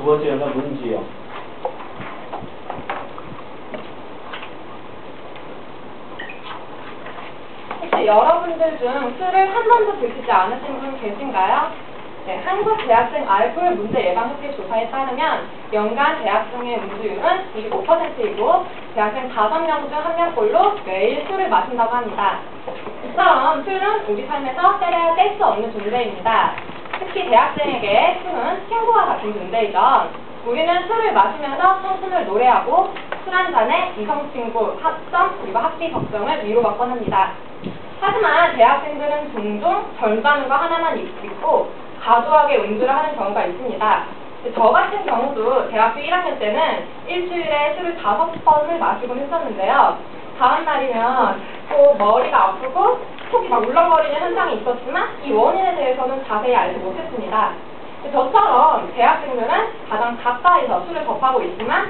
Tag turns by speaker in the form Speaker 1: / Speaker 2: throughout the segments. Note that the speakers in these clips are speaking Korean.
Speaker 1: 두 번째 연사 문지요.
Speaker 2: 혹시 여러분들 중 술을 한 번도 드시지 않으신 분 계신가요? 네, 한국대학생 알코올 문제 예방협회 조사에 따르면 연간 대학생의 음주율은 25%이고 대학생 5명 중 1명꼴로 매일 술을 마신다고 합니다. 이처럼 술은 우리 삶에서 빼려야 뗄 수 없는 존재입니다. 특히 대학생에게 술은 친구와 같은 존재이죠. 우리는 술을 마시면서 청춘을 노래하고 술 한 잔에 이성친구, 학점, 그리고 학비 걱정을 위로받곤 합니다. 하지만 대학생들은 종종 젊다는 거 하나만 잊고 과도하게 음주를 하는 경우가 있습니다. 저 같은 경우도 대학교 1학년 때는 일주일에 술을 5번을 마시곤 했었는데요. 다음 날이면 또 머리가 아프고 속이 막 울렁거리는 현상이 있었지만 이 원인에 대해서는 자세히 알지 못했습니다. 저처럼 대학생들은 가장 가까이서 술을 접하고 있지만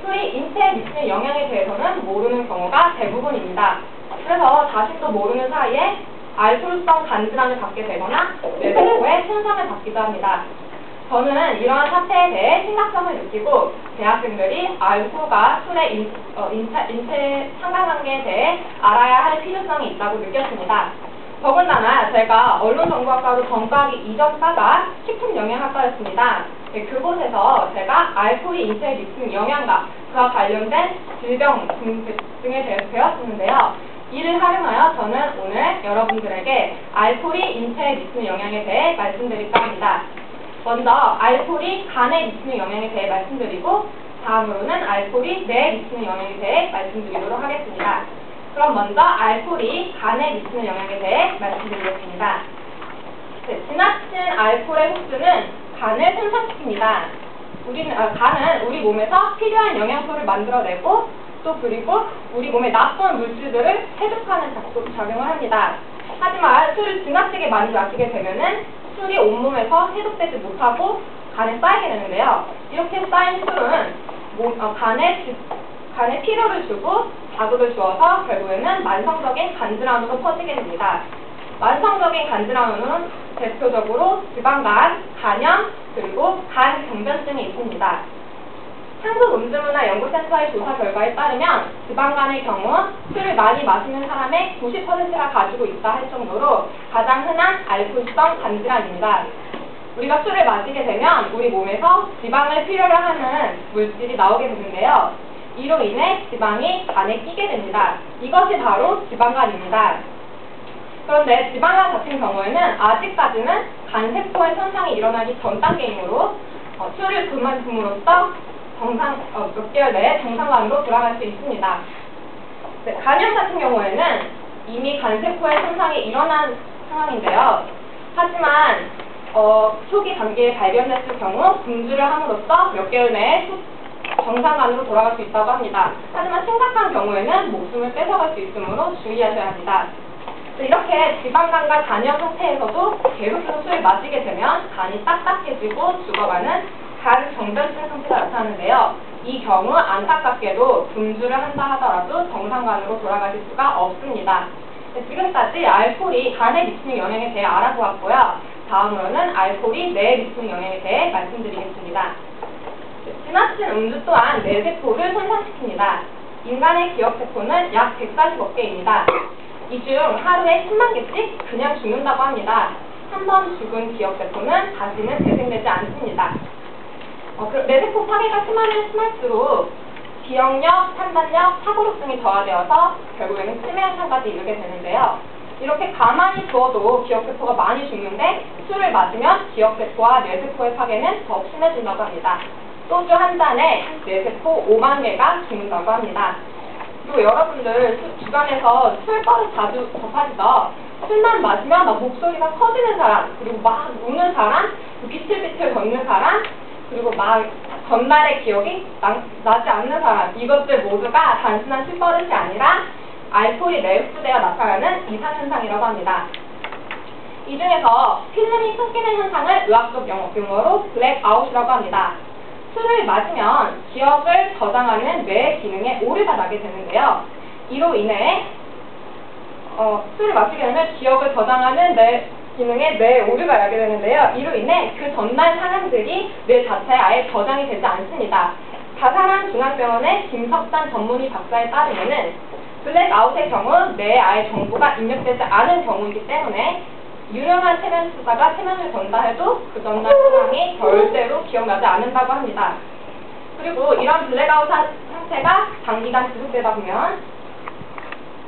Speaker 2: 술이 인체에 미치는 영향에 대해서는 모르는 경우가 대부분입니다. 그래서 자신도 모르는 사이에 알코올성 간질환을 갖게 되거나 뇌세포에 손상을 받기도 합니다. 저는 이러한 사태에 대해 심각성을 느끼고 대학생들이 알코올과 술의 인체 상관관계에 대해 알아야 할 필요성이 있다고 느꼈습니다. 더군다나 제가 언론정보학과로 전과하기 이전 과가 식품영양학과였습니다. 그곳에서 제가 알코올이 인체에 미치는 영향과 그와 관련된 질병 등에 대해서 배웠었는데요. 이를 활용하여 저는 오늘 여러분들에게 알코올이 인체에 미치는 영향에 대해 말씀드릴까 합니다. 먼저 알코올이 간에 미치는 영향에 대해 말씀드리고 다음으로는 알코올이 뇌에 미치는 영향에 대해 말씀드리도록 하겠습니다. 그럼 먼저 알코올이 간에 미치는 영향에 대해 말씀드리겠습니다. 네, 지나친 알코올의 흡수는 간을 손상시킵니다. 간은 우리 몸에서 필요한 영양소를 만들어내고 또 그리고 우리 몸에 나쁜 물질들을 해독하는 작용을 합니다. 하지만 술을 지나치게 많이 마시게 되면은 술이 온몸에서 해독되지 못하고 간에 쌓이게 되는데요. 이렇게 쌓인 술은 간에 피로를 주고 자극을 주어서 결국에는 만성적인 간질환으로 퍼지게 됩니다. 만성적인 간질환으로는 대표적으로 지방간, 간염, 그리고 간경변증이 있습니다. 한국음주문화연구센터의 조사 결과에 따르면 지방간의 경우 술을 많이 마시는 사람의 90%가 가지고 있다 할 정도로 가장 흔한 알코올성 간질환입니다. 우리가 술을 마시게 되면 우리 몸에서 지방을 필요로 하는 물질이 나오게 되는데요. 이로 인해 지방이 간에 끼게 됩니다. 이것이 바로 지방간입니다. 그런데 지방간 같은 경우에는 아직까지는 간세포의 손상이 일어나기 전 단계이므로 술을 그만둠으로써 몇 개월 내에 정상간으로 돌아갈 수 있습니다. 네, 간염 같은 경우에는 이미 간세포의 손상이 일어난 상황인데요. 하지만 초기 단계에 발견됐을 경우 금주를 함으로써 몇 개월 내에 정상간으로 돌아갈 수 있다고 합니다. 하지만 심각한 경우에는 목숨을 뺏어갈 수 있으므로 주의하셔야 합니다. 이렇게 지방간과 간염 상태에서도 계속해서 술을 마시게 되면 간이 딱딱해지고 죽어가는 간경변증 상태가 나타나는데요. 이 경우 안타깝게도 금주를 한다 하더라도 정상간으로 돌아가실 수가 없습니다. 지금까지 알코올이 간에 미치는 영향에 대해 알아보았고요. 다음으로는 알코올이 뇌에 미치는 영향에 대해 말씀드리겠습니다. 지나친 음주 또한 뇌세포를 손상시킵니다. 인간의 기억세포는 약 140억 개입니다. 이 중 하루에 10만 개씩 그냥 죽는다고 합니다. 한 번 죽은 기억세포는 다시는 재생되지 않습니다. 뇌세포 파괴가 심하면 심할수록 기억력, 판단력, 사고력 등이 저하되어서 결국에는 치매 현상까지 이르게 되는데요. 이렇게 가만히 두어도 기억세포가 많이 죽는데 술을 마시면 기억세포와 뇌세포의 파괴는 더 심해진다고 합니다. 소주 한 잔에 뇌세포 5만 개가 죽는다고 합니다. 그리고 여러분들 주변에서 술버릇 자주 접하시죠? 술만 마시면 막 목소리가 커지는 사람, 그리고 막 우는 사람, 비틀비틀 걷는 사람, 그리고 막 전날의 기억이 나지 않는 사람, 이것들 모두가 단순한 술버릇이 아니라 알코올이 뇌흡수되어 나타나는 이상현상이라고 합니다. 이 중에서 필름이 끊기는 현상을 의학적 용어로 블랙아웃이라고 합니다. 술을 마시면 기억을 저장하는 뇌의 기능에 오류가 나게 되는데요. 이로 인해 술을 마시게 되면 기억을 저장하는 기능에 뇌에 오류가 나게 되는데요. 이로 인해 그 전날 상황들이 뇌 자체에 아예 저장이 되지 않습니다. 가사란 중앙병원의 김석단 전문의 박사에 따르면은 블랙아웃의 경우 뇌에 아예 정보가 입력되지 않은 경우이기 때문에 유명한 체면 수사가 체면을 건다 해도 그 전날 상황이 절대로 기억나지 않는다고 합니다. 그리고 이런 블랙아웃 상태가 장기간 지속되다 보면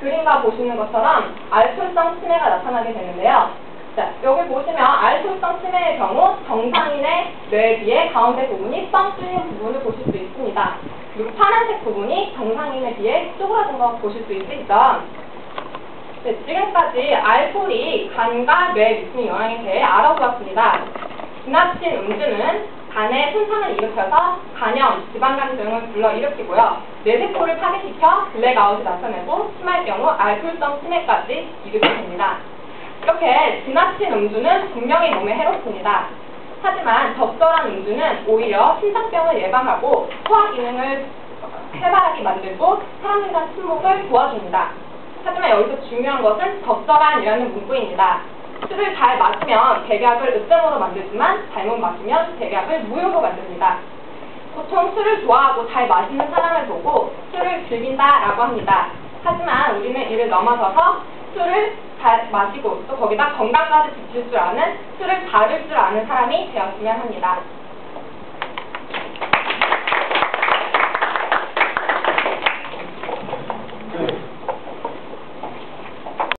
Speaker 2: 그림과 보시는 것처럼 알코올성 치매가 나타나게 되는데요. 자, 여기 보시면 알코올성 치매의 경우 정상인의 뇌에 비해 가운데 부분이 뻥 뚫린 부분을 보실 수 있습니다. 그리고 파란색 부분이 정상인에 비해 쪼그라든 거 보실 수 있으시죠? 네, 지금까지 알코올이 간과 뇌에 미치는 영향에 대해 알아보았습니다. 지나친 음주는 간에 손상을 일으켜서 간염, 지방간 등을 불러일으키고요. 뇌세포를 파괴시켜 블랙아웃이 나타내고 심할 경우 알코올성 치매까지 일으키게 됩니다. 이렇게 지나친 음주는 분명히 몸에 해롭습니다. 하지만 적절한 음주는 오히려 심장병을 예방하고 소화 기능을 활발하게 만들고 사람들 간 친목을 도와줍니다. 하지만 여기서 중요한 것은 적절한이라는 문구입니다. 술을 잘 마시면 백약을 읍점으로 만들지만 잘못 마시면 백약을 무효로 만듭니다. 보통 술을 좋아하고 잘 마시는 사람을 보고 술을 즐긴다라고 합니다. 하지만 우리는 이를 넘어서서 술을 잘 마시고 또 거기다 건강까지 지킬 줄 아는 술을 다룰 줄 아는 사람이 되었으면 합니다.